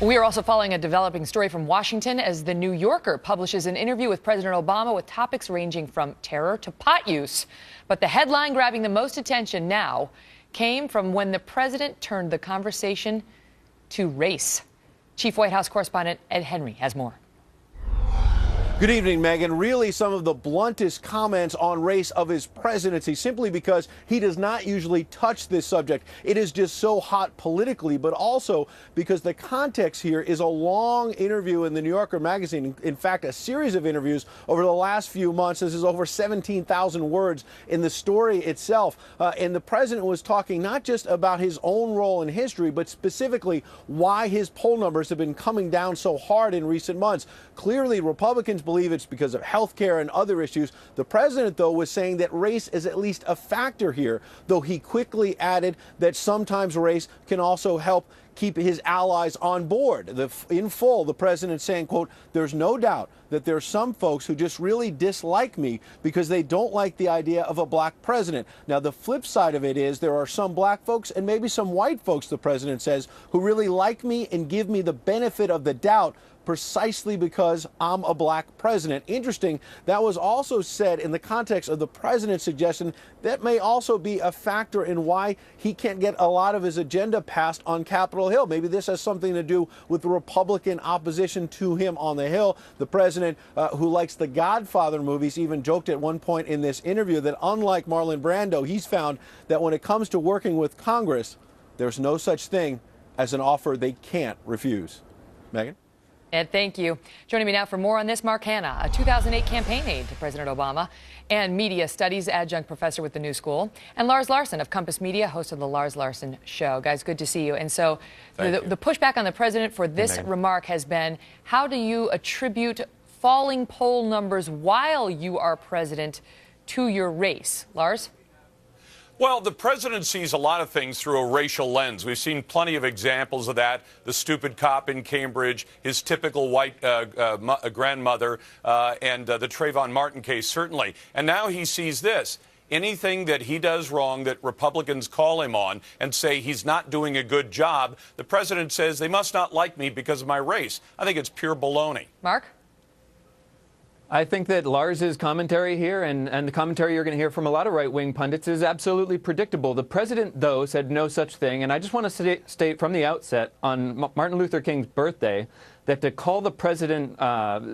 We are also following a developing story from Washington as the New Yorker publishes an interview with President Obama with topics ranging from terror to pot use. But the headline grabbing the most attention now came from when the president turned the conversation to race. Chief White House correspondent Ed Henry has more. Good evening, Megan. Really some of the bluntest comments on race of his presidency, simply because he does not usually touch this subject. It is just so hot politically, but also because the context here is a long interview in the New Yorker magazine. In fact, a series of interviews over the last few months. This is over 17,000 words in the story itself. And the president was talking not just about his own role in history, but specifically why his poll numbers have been coming down so hard in recent months. Clearly, Republicans believe it's because of health care and other issues. The president, though, was saying that race is at least a factor here, though he quickly added that sometimes race can also help keep his allies on board. In full, the president saying, quote, "There's no doubt that there are some folks who just really dislike me because they don't like the idea of a black president." Now, the flip side of it is there are some black folks and maybe some white folks, the president says, who really like me and give me the benefit of the doubt precisely because I'm a black president. Interesting, that was also said in the context of the president's suggestion that may also be a factor in why he can't get a lot of his agenda passed on Capitol Hill. Maybe this has something to do with the Republican opposition to him on the Hill. The president, who likes the Godfather movies, even joked at one point in this interview that unlike Marlon Brando, he's found that when it comes to working with Congress, there's no such thing as an offer they can't refuse. Megan? Ed, thank you. Joining me now for more on this, Mark Hanna, a 2008 campaign aide to President Obama and media studies adjunct professor with the New School, and Lars Larson of Compass Media, host of the Lars Larson Show. Guys, good to see you. And so the pushback on the president for this remark has been, how do you attribute falling poll numbers while you are president to your race? Lars? Well, the president sees a lot of things through a racial lens. We've seen plenty of examples of that. The stupid cop in Cambridge, his typical white grandmother, and the Trayvon Martin case, certainly. And now he sees this. Anything that he does wrong that Republicans call him on and say he's not doing a good job, the president says they must not like me because of my race. I think it's pure baloney. Mark? I think that Lars's commentary here and the commentary you're going to hear from a lot of right-wing pundits is absolutely predictable. The president, though, said no such thing. And I just want to state from the outset on Martin Luther King's birthday that to call the president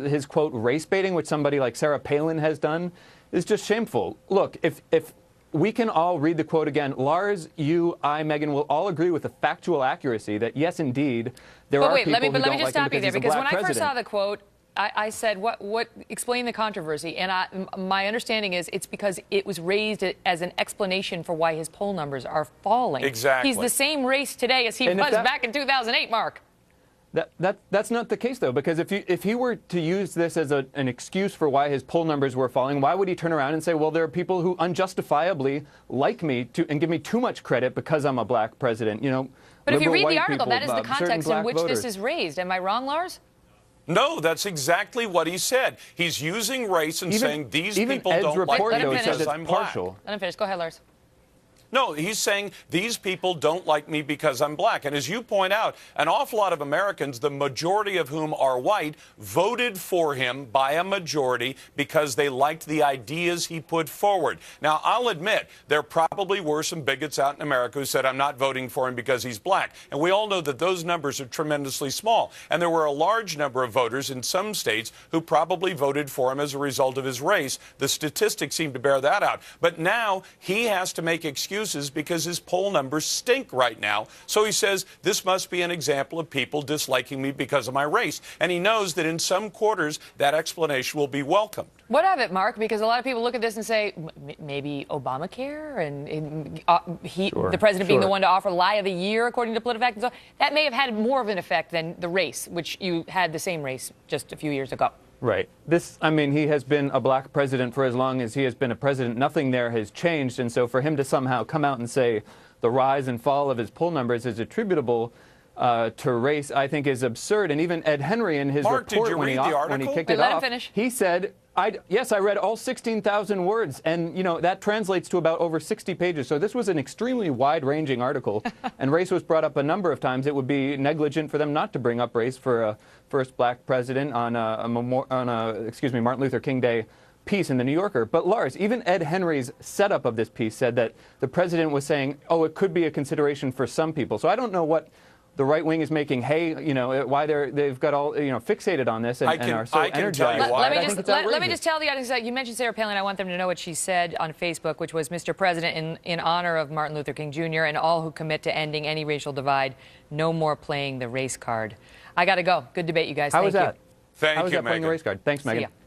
his, quote, race baiting, which somebody like Sarah Palin has done, is just shameful. Look, if we can all read the quote again, Lars, you, I, Megan, will all agree with the factual accuracy that, yes, indeed, there are people who don't like him because he's a black president. Let me just stop you there, because when I first saw the quote, I said, explain the controversy. And my understanding is it's because it was raised as an explanation for why his poll numbers are falling. Exactly. He's the same race today as he was back in 2008, Mark. That's not the case, though, because if he were to use this as an excuse for why his poll numbers were falling, why would he turn around and say, well, there are people who unjustifiably like me and give me too much credit because I'm a black president? You know, but if you read the article, that is the context in which this is raised. Am I wrong, Lars? No, that's exactly what he said. He's using race and saying these people don't like me because I'm black. Let him finish. Go ahead, Lars. No, he's saying these people don't like me because I'm black. And as you point out, an awful lot of Americans, the majority of whom are white, voted for him by a majority because they liked the ideas he put forward. Now, I'll admit, there probably were some bigots out in America who said, I'm not voting for him because he's black. And we all know that those numbers are tremendously small. And there were a large number of voters in some states who probably voted for him as a result of his race. The statistics seem to bear that out. But now he has to make excuses because his poll numbers stink right now. So he says this must be an example of people disliking me because of my race. And he knows that in some quarters that explanation will be welcomed. What of it, Mark? Because a lot of people look at this and say maybe Obamacare and the president being the one to offer lie of the year, according to PolitiFact. So that may have had more of an effect than the race, which you had the same race just a few years ago. Right. I mean, he has been a black president for as long as he has been a president. Nothing there has changed. And so for him to somehow come out and say the rise and fall of his poll numbers is attributable to race, I think is absurd. And even Ed Henry in his report when he kicked it off, he said, Yes, I read all 16,000 words, and that translates to about over 60 pages. So this was an extremely wide-ranging article, and race was brought up a number of times. It would be negligent for them not to bring up race for a first black president on Martin Luther King Day piece in the New Yorker. But Lars, even Ed Henry's setup of this piece said that the president was saying, "Oh, it could be a consideration for some people." So I don't know what the right wing is making why they've got all fixated on this and are so energized. Let me just tell the audience that you mentioned Sarah Palin. I want them to know what she said on Facebook, which was, "Mr. President, in honor of Martin Luther King Jr. and all who commit to ending any racial divide, no more playing the race card." I got to go. Good debate, you guys. How was that? Thank you, How was that playing the Megan. race card? Thanks, Megan. See ya.